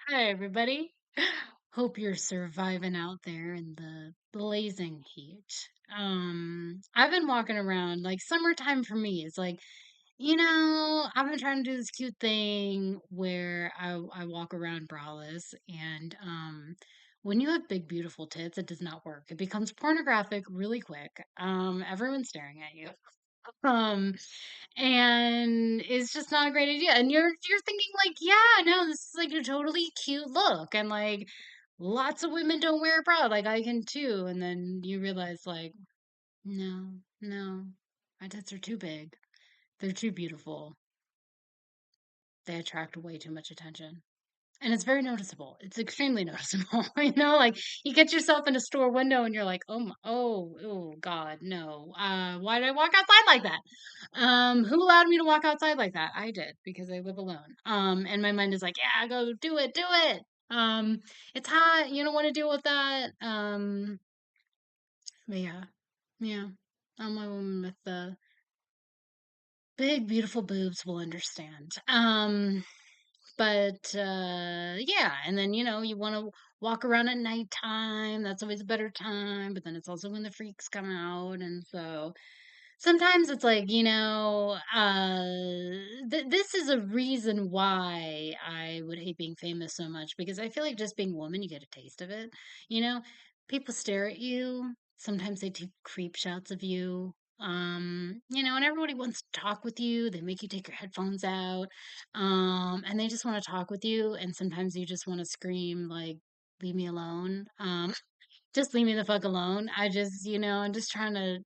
Hi, everybody. Hope you're surviving out there in the blazing heat. I've been walking around like summertime for me is like, I've been trying to do this cute thing where I walk around braless and when you have big beautiful tits, it does not work. It becomes pornographic really quick. Everyone's staring at you. Um, and it's just not a great idea. And you're thinking like, yeah, no, this is like a totally cute look, and like lots of women don't wear a bra, like I can too. And then you realize like, no, no, my tits are too big. They're too beautiful. They attract way too much attention. And it's very noticeable. It's extremely noticeable. Like you get yourself in a store window and you're like, oh my, oh God, no. Why did I walk outside like that? Who allowed me to walk outside like that? I did because I live alone. And my mind is like, yeah, go do it, do it. Um, it's hot. You don't want to deal with that. But yeah, yeah. I'm a woman with the big, beautiful boobs will understand. But yeah, and then you want to walk around at nighttime. That's always a better time. But then it's also when the freaks come out, and so sometimes it's like this is a reason why I would hate being famous so much because I feel like just being a woman, you get a taste of it. You know, people stare at you. Sometimes they take creep shots of you. And everybody wants to talk with you. They make you take your headphones out. And they just want to talk with you. And sometimes you just want to scream like, leave me alone. Just leave me the fuck alone. I'm just trying to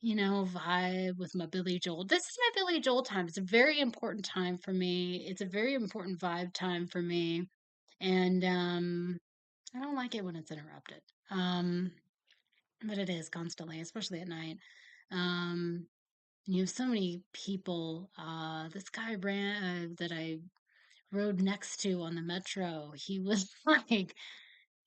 vibe with my Billy Joel. This is my Billy Joel time. It's a very important time for me. It's a very important vibe time for me. And I don't like it when it's interrupted. Um, but it is constantly, especially at night. Um, you have so many people. This guy that I rode next to on the metro, he was like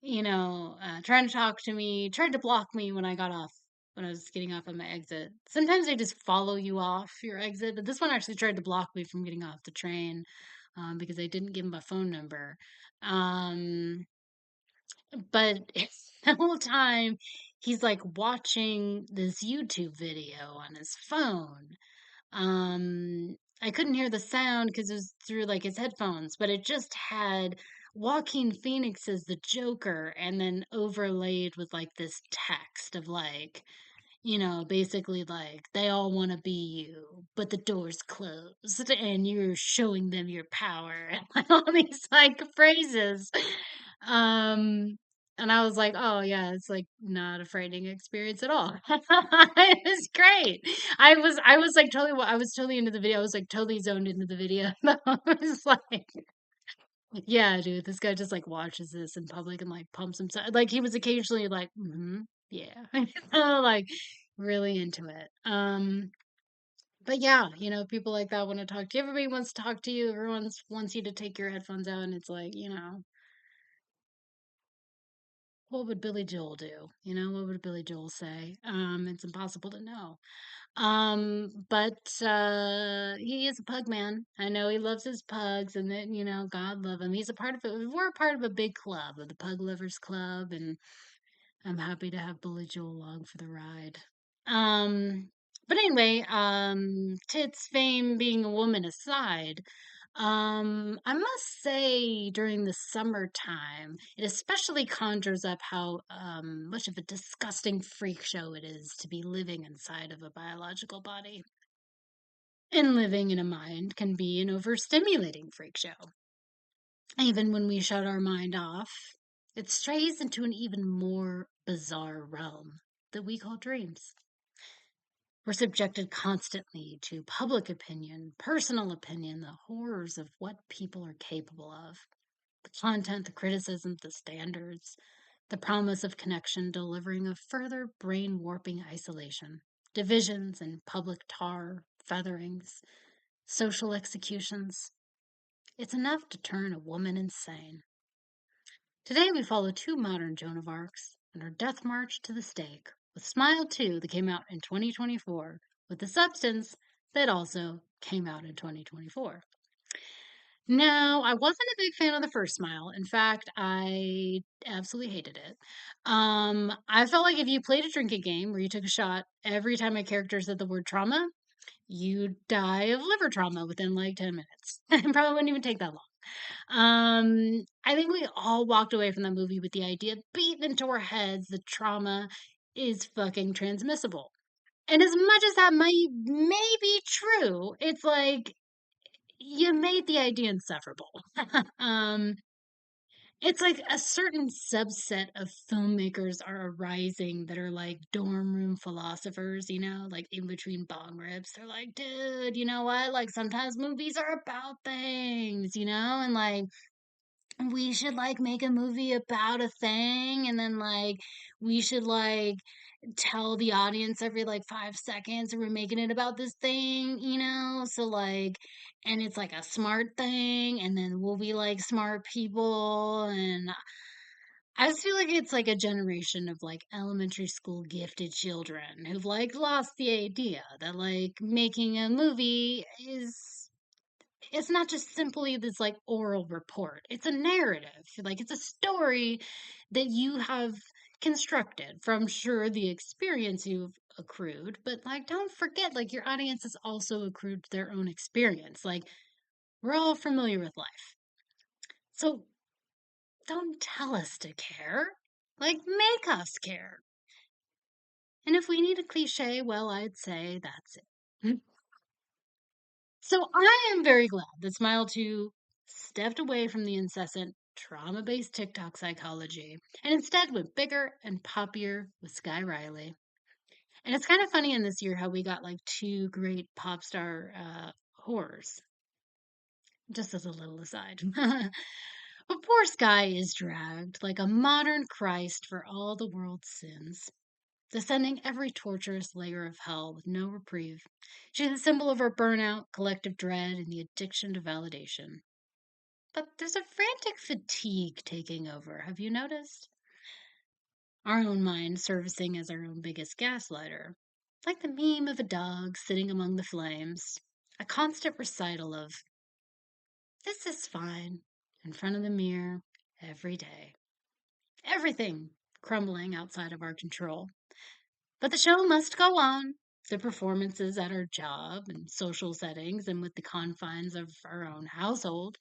trying to talk to me, tried to block me when I was getting off on my exit. Sometimes they just follow you off your exit, but this one actually tried to block me from getting off the train because I didn't give him my phone number. Um, but the whole time he's like watching this YouTube video on his phone. I couldn't hear the sound because it was through like his headphones, but it just had Joaquin Phoenix as the Joker and then overlaid with like this text of like, basically like they all want to be you, but the door's closed and you're showing them your power and like all these like phrases. Um and I was like, oh yeah, it's like not a frightening experience at all. It was great. I was like I was totally into the video. I was like totally zoned into the video. I was like, yeah, dude, this guy just like watches this in public and like pumps himself. Like he was occasionally like, yeah, like really into it. But yeah, people like that want to talk to you. Everybody wants to talk to you. Everyone wants you to take your headphones out, and it's like, what would Billy Joel do? What would Billy Joel say? It's impossible to know. But he is a pug man. I know he loves his pugs, and that God love him. He's a part of it. We're a part of a big club, of the Pug Lovers Club, and I'm happy to have Billy Joel along for the ride. Um, but anyway, tits fame being a woman aside, I must say during the summertime, it especially conjures up how much of a disgusting freak show it is to be living inside of a biological body. And living in a mind can be an overstimulating freak show. Even when we shut our mind off, it strays into an even more bizarre realm that we call dreams. We're subjected constantly to public opinion, personal opinion, the horrors of what people are capable of, the content, the criticism, the standards, the promise of connection, delivering a further brain warping isolation, divisions and public tar, featherings, social executions. It's enough to turn a woman insane. Today we follow two modern Joan of Arcs on her death march to the stake, with Smile 2 that came out in 2024, with The Substance that also came out in 2024. No, I wasn't a big fan of the first Smile. In fact, I absolutely hated it. I felt like if you played a drinking game where you took a shot every time a character said the word trauma, you'd die of liver trauma within like 10 minutes. It probably wouldn't even take that long. I think we all walked away from that movie with the idea beaten into our heads that trauma is fucking transmissible. And as much as that may be true, it's like you made the idea insufferable. um, it's like a certain subset of filmmakers are arising that are like dorm room philosophers, like in between bong rips. They're like, dude, you know what? Like sometimes movies are about things, and like we should like make a movie about a thing and then like we should like tell the audience every like 5 seconds we're making it about this thing, so like and it's like a smart thing and then we'll be like smart people. And I just feel like it's like a generation of like elementary school gifted children who've like lost the idea that like making a movie is it's not just simply this like oral report. It's a narrative. Like it's a story that you have constructed from sure the experience you've accrued, but like don't forget like your audience has also accrued their own experience. Like we're all familiar with life. So don't tell us to care. Like make us care. And if we need a cliche, well, I'd say that's it. So I am very glad that Smile 2 stepped away from the incessant trauma based TikTok psychology and instead went bigger and poppier with Sky Riley. And it's kind of funny in this year how we got like two great pop star horrors, just as a little aside. But poor Sky is dragged like a modern Christ for all the world's sins, descending every torturous layer of hell with no reprieve. She's a symbol of our burnout, collective dread, and the addiction to validation. But there's a frantic fatigue taking over. Have you noticed? Our own mind servicing as our own biggest gaslighter. Like the meme of a dog sitting among the flames. A constant recital of, this is fine, in front of the mirror every day. Everything crumbling outside of our control. But the show must go on. The performances at our job and social settings and with the confines of our own household,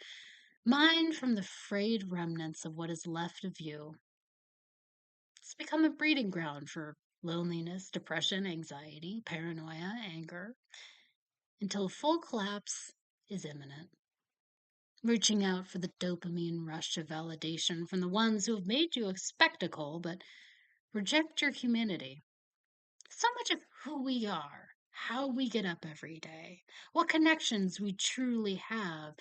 mined from the frayed remnants of what is left of you. It's become a breeding ground for loneliness, depression, anxiety, paranoia, anger, until full collapse is imminent. Reaching out for the dopamine rush of validation from the ones who have made you a spectacle but reject your humanity. So much of who we are, how we get up every day, what connections we truly have,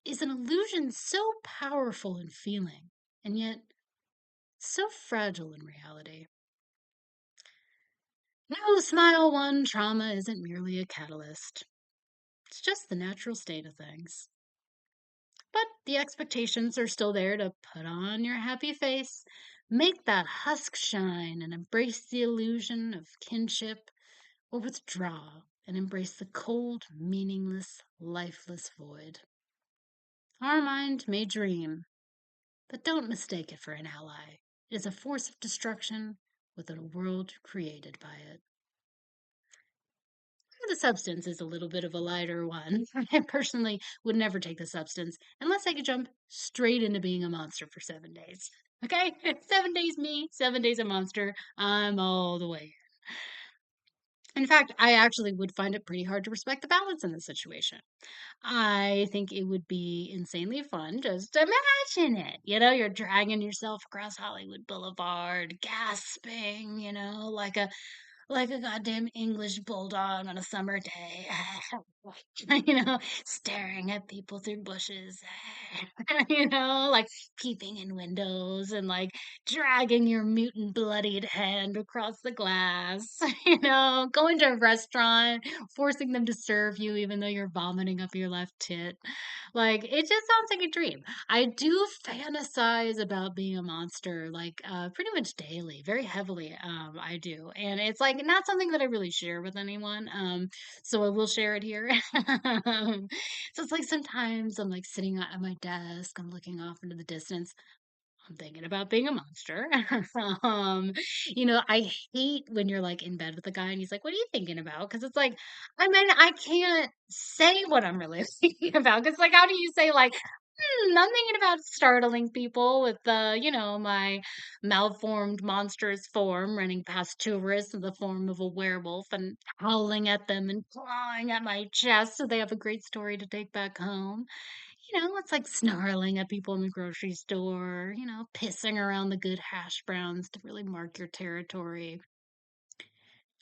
is an illusion so powerful in feeling, and yet so fragile in reality. No, Smile One trauma isn't merely a catalyst, it's just the natural state of things. But the expectations are still there to put on your happy face, make that husk shine, and embrace the illusion of kinship, or withdraw and embrace the cold, meaningless, lifeless void. Our mind may dream, but don't mistake it for an ally. It is a force of destruction within a world created by it. The substance is a little bit of a lighter one. I personally would never take the substance unless I could jump straight into being a monster for 7 days. Okay? 7 days me, 7 days a monster. I'm all the way. In fact, I actually would find it pretty hard to respect the balance in this situation. I think it would be insanely fun. Just imagine it. You're dragging yourself across Hollywood Boulevard, gasping, like a goddamn English bulldog on a summer day, staring at people through bushes, like peeping in windows and like dragging your mutant bloodied hand across the glass, going to a restaurant, forcing them to serve you even though you're vomiting up your left tit. Like it just sounds like a dream. I do fantasize about being a monster like pretty much daily, very heavily. I do. And it's like like not something that I really share with anyone. So I will share it here. So it's like sometimes I'm like sitting at my desk, I'm looking off into the distance. I'm thinking about being a monster. um, I hate when you're like in bed with a guy and he's like, "What are you thinking about?" Because it's like, I mean, I can't say what I'm really thinking about. Because like, how do you say like, I'm thinking about startling people with my malformed monstrous form running past tourists in the form of a werewolf and howling at them and clawing at my chest so they have a great story to take back home. It's like snarling at people in the grocery store, pissing around the good hash browns to really mark your territory.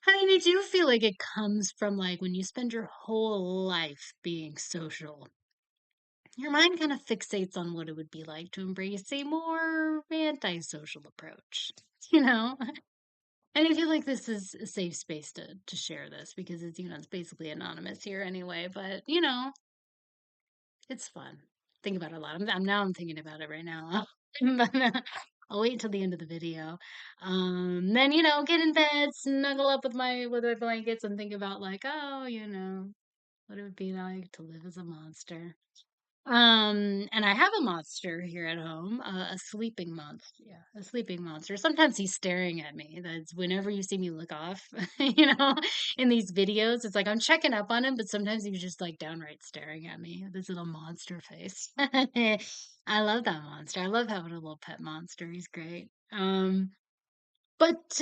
I mean, I do feel like it comes from like when you spend your whole life being social, your mind kind of fixates on what it would be like to embrace a more antisocial approach, you know? And I feel like this is a safe space to share this because it's basically anonymous here anyway, but it's fun. Think about it a lot. I'm thinking about it right now. But I'll wait until the end of the video. Then get in bed, snuggle up with my blankets, and think about like, oh, what it would be like to live as a monster. And I have a monster here at home, a sleeping monster. Yeah, a sleeping monster. Sometimes he's staring at me. That's whenever you see me look off, in these videos, it's like I'm checking up on him, but sometimes he's just like downright staring at me with his little monster face. I love that monster. I love having a little pet monster. He's great. But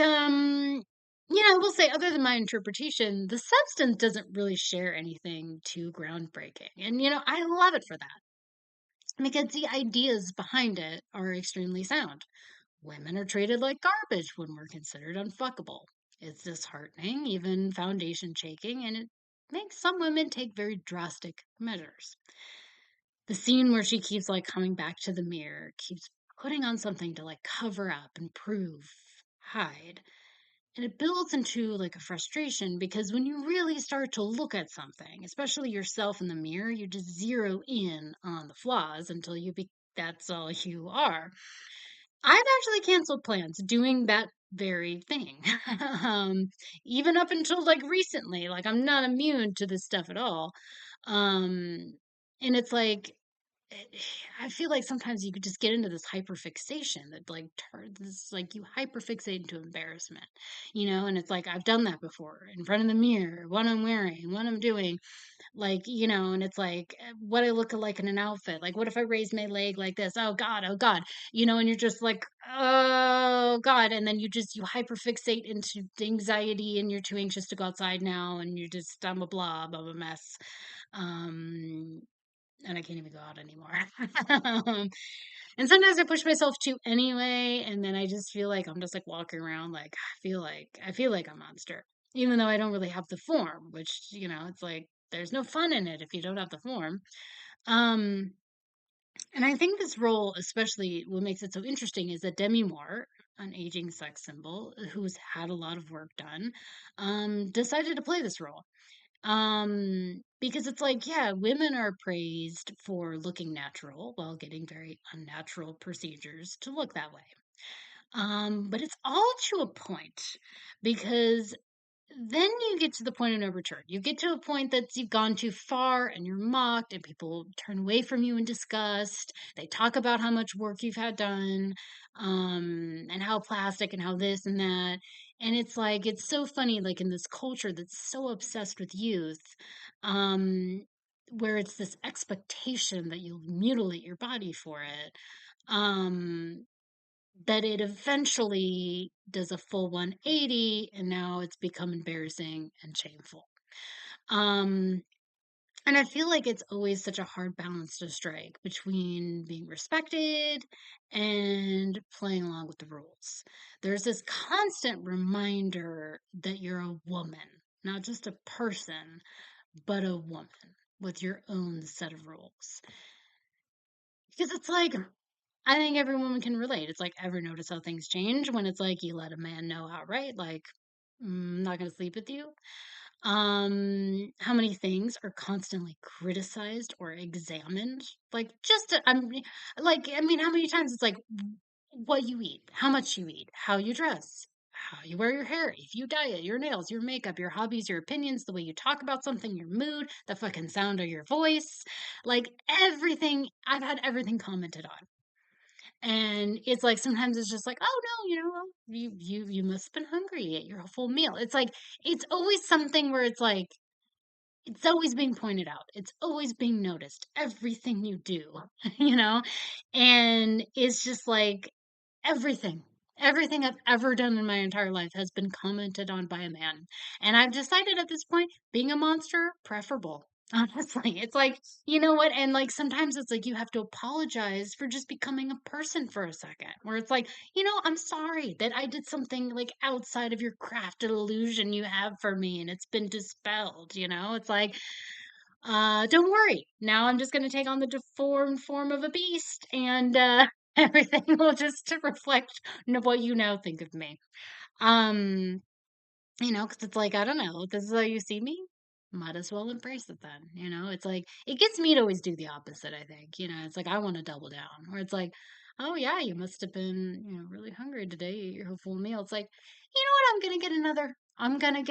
I will say, other than my interpretation, the substance doesn't really share anything too groundbreaking. And, I love it for that because the ideas behind it are extremely sound. Women are treated like garbage when we're considered unfuckable. It's disheartening, even foundation shaking, and it makes some women take very drastic measures. The scene where she keeps like coming back to the mirror, keeps putting on something to like cover up, improve, hide. And it builds into like a frustration because when you really start to look at something, especially yourself in the mirror, you just zero in on the flaws until that's all you are. I've actually canceled plans doing that very thing. um, Even up until like recently, like I'm not immune to this stuff at all. Um, and it's like, eh, I feel like sometimes you could just get into this hyperfixation that like turns this like you hyperfixate into embarrassment, and it's like I've done that before in front of the mirror, what I'm wearing, what I'm doing, like, and it's like what I look like in an outfit. Like, what if I raise my leg like this? Oh God, and you're just like, oh God. And then you hyperfixate into anxiety and you're too anxious to go outside now. And you're just, I'm a blob, I'm a mess. Um, and I can't even go out anymore. Um, and sometimes I push myself to anyway, and then I just feel like I'm just like walking around like I feel like a monster, even though I don't really have the form. Which it's like there's no fun in it if you don't have the form. Um, and I think this role, especially what makes it so interesting, is that Demi Moore, an aging sex symbol who's had a lot of work done, decided to play this role. Because it's like, yeah, women are praised for looking natural while getting very unnatural procedures to look that way. But it's all to a point because then you get to the point of no return. You get to a point that you've gone too far and you're mocked and people turn away from you in disgust. They talk about how much work you've had done, and how plastic and how this and that. And it's like, it's so funny, like in this culture that's so obsessed with youth, um, where it's this expectation that you'll mutilate your body for it. Um, that it eventually does a full 180 and now it's become embarrassing and shameful. Um, and I feel like it's always such a hard balance to strike between being respected and playing along with the rules. There's this constant reminder that you're a woman, not just a person, but a woman with your own set of rules. Because it's like, I think every woman can relate. It's like, ever notice how things change when it's like you let a man know outright, like, I'm not going to sleep with you. How many things are constantly criticized or examined? Like, I mean, how many times it's like what you eat, how much you eat, how you dress, how you wear your hair, if you diet, your nails, your makeup, your hobbies, your opinions, the way you talk about something, your mood, the fucking sound of your voice, like everything. I've had everything commented on. And it's like sometimes it's just like, oh no, you must have been hungry. You ate your full meal. It's like it's always something where it's like it's always being pointed out. It's always being noticed. Everything you do, you know? And it's just like everything. Everything I've ever done in my entire life has been commented on by a man. And I've decided at this point, being a monster, preferable. Honestly, it's like, you know what? And like sometimes it's like you have to apologize for just becoming a person for a second, where it's like, I'm sorry that I did something like outside of your crafted illusion you have for me and it's been dispelled, It's like, don't worry. Now I'm just going to take on the deformed form of a beast and everything will just reflect what you now think of me. Um, because it's like, I don't know, this is how you see me. Might as well embrace it then. It's like, it gets me to always do the opposite, I think. It's like, I want to double down. Where it's like, oh, yeah, you must have been, really hungry today. You ate your full meal. It's like, you know what? I'm going to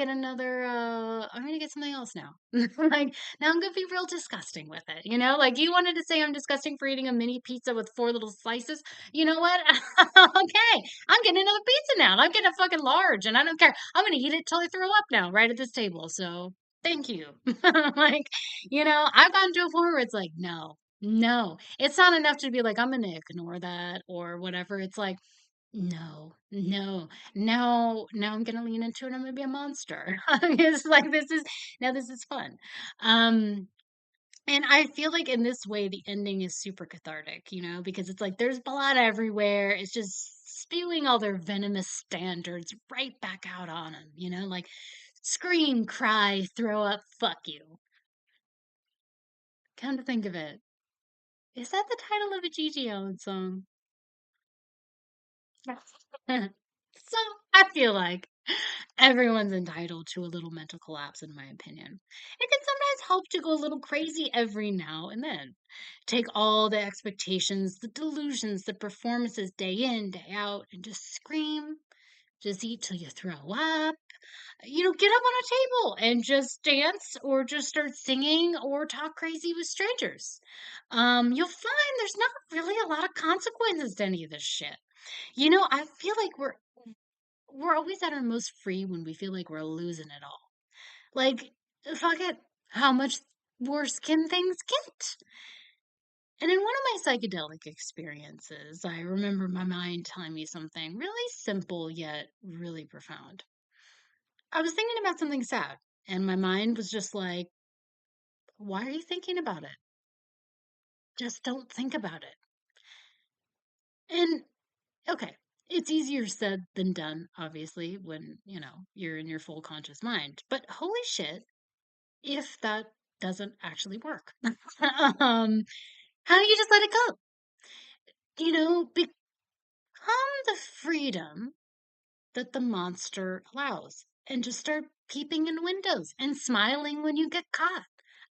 get something else now. Like, now I'm going to be real disgusting with it. Like you wanted to say I'm disgusting for eating a mini pizza with 4 little slices. You know what? Okay. I'm getting another pizza now. And I'm getting a fucking large and I don't care. I'm going to eat it till I throw up now, right at this table. So thank you. Like, I've gotten to a point where it's like, no, no, it's not enough to be like, I'm going to ignore that or whatever. It's like, no, no, now I'm gonna lean into it. I'm gonna be a monster. It's like this is fun. Um, and I feel like in this way, the ending is super cathartic, because it's like there's blood everywhere. It's just spewing all their venomous standards right back out on them, like scream, cry, throw up, fuck you. Come to think of it, is that the title of a Gigi Allen song? So I feel like everyone's entitled to a little mental collapse, in my opinion. It can sometimes help to go a little crazy every now and then. Take all the expectations, the delusions, the performances day in, day out, and just scream. Just eat till you throw up. Get up on a table and just dance or just start singing or talk crazy with strangers. You'll find there's not really a lot of consequences to any of this shit. I feel like we're always at our most free when we feel like we're losing it all. Like, fuck it. How much worse can things get? And in one of my psychedelic experiences, I remember my mind telling me something really simple yet really profound. I was thinking about something sad, and my mind was just like, why are you thinking about it? Just don't think about it. And okay, it's easier said than done, obviously, when, you're in your full conscious mind. But holy shit, if that doesn't actually work. How do you just let it go? Become the freedom that the monster allows and just start peeping in windows and smiling when you get caught.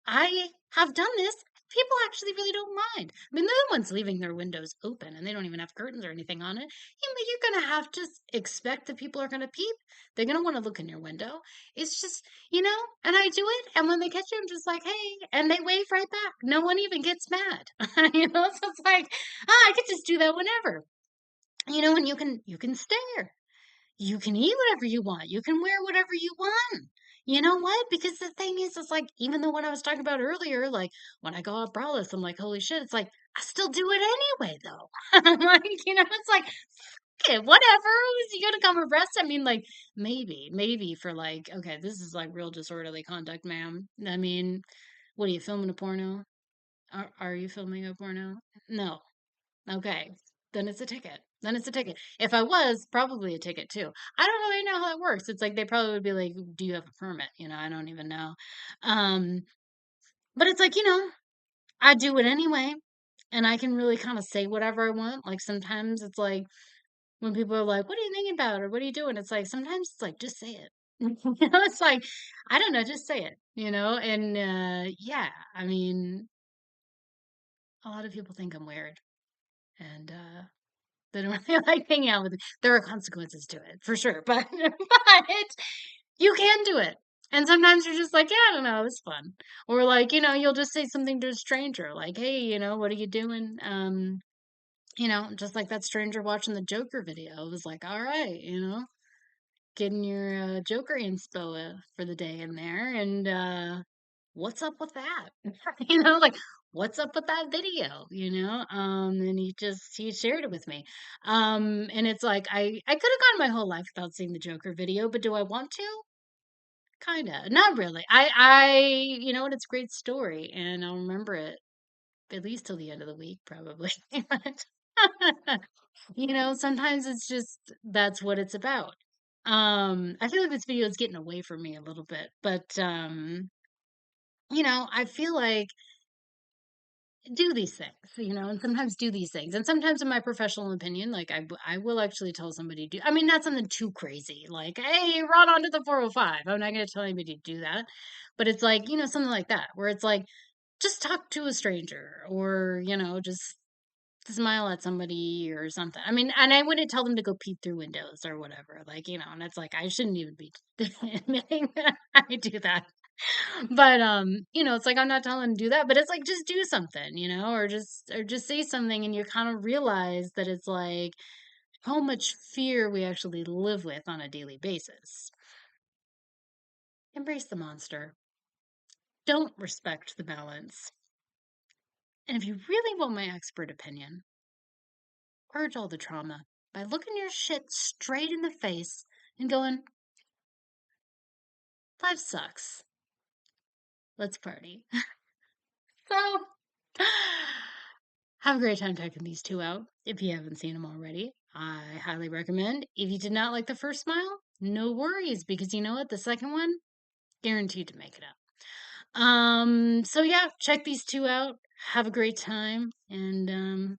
I have done this. People actually really don't mind. I mean, they're the ones leaving their windows open and they don't even have curtains or anything on it. You're going to have to expect that people are going to peep. They're going to want to look in your window. It's just, and I do it. And when they catch you, I'm just like, hey, and they wave right back. No one even gets mad. So it's like, I could just do that whenever. And you can stare. You can eat whatever you want. You can wear whatever you want. You know what? Because the thing is, it's like, even though what I was talking about earlier, like when I go out braless, I'm like, holy shit, it's like, I still do it anyway, though. I'm like, it's like, okay, whatever. Is he gonna come arrest? I mean, like, maybe for like, okay, this is like real disorderly conduct, ma'am. I mean, what are you filming a porno? Are you filming a porno? No. Okay. Then it's a ticket. Then it's a ticket. If I was, probably a ticket too. I don't really know how that works. It's like they probably would be like, "Do you have a permit?" I don't even know. Um, but it's like, I do it anyway, and I can really kind of say whatever I want. Like sometimes it's like when people are like, "What are you thinking about?" or "What are you doing?" It's like sometimes it's like just say it. It's like I don't know, just say it. And yeah, I mean, a lot of people think I'm weird, and They don't really like hanging out with me. There are consequences to it, for sure, but you can do it. And sometimes you're just like, yeah, I don't know, it was fun. Or like, you'll just say something to a stranger, like, hey, what are you doing? Just like that stranger watching the Joker video. It was like, all right, getting your Joker inspo for the day in there. And what's up with that? Like, what's up with that video? And he shared it with me. And it's like, I could have gone my whole life without seeing the Joker video, but do I want to? Kinda. Not really. You know what? It's a great story, and I'll remember it at least till the end of the week, probably. But, sometimes it's just that's what it's about. I feel like this video is getting away from me a little bit, but I feel like do these things, and sometimes do these things. And sometimes, in my professional opinion, like I will actually tell somebody do. I mean, not something too crazy, like, hey, run onto the 405. I'm not going to tell anybody to do that, but it's like something like that, where it's like just talk to a stranger, or just smile at somebody or something. I mean, and I wouldn't tell them to go peep through windows or whatever, like and it's like I shouldn't even be admitting that I do that. But it's like I'm not telling them to do that, but it's like just do something, or just say something, and you kind of realize that it's like how much fear we actually live with on a daily basis. Embrace the monster. Don't respect the balance. And if you really want my expert opinion, purge all the trauma by looking your shit straight in the face and going, life sucks. Let's party. So, have a great time checking these two out if you haven't seen them already. I highly recommend. If you did not like the first smile, no worries, because you know what? The second one, guaranteed to make it up. So yeah, check these two out. Have a great time, and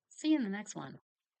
see you in the next one.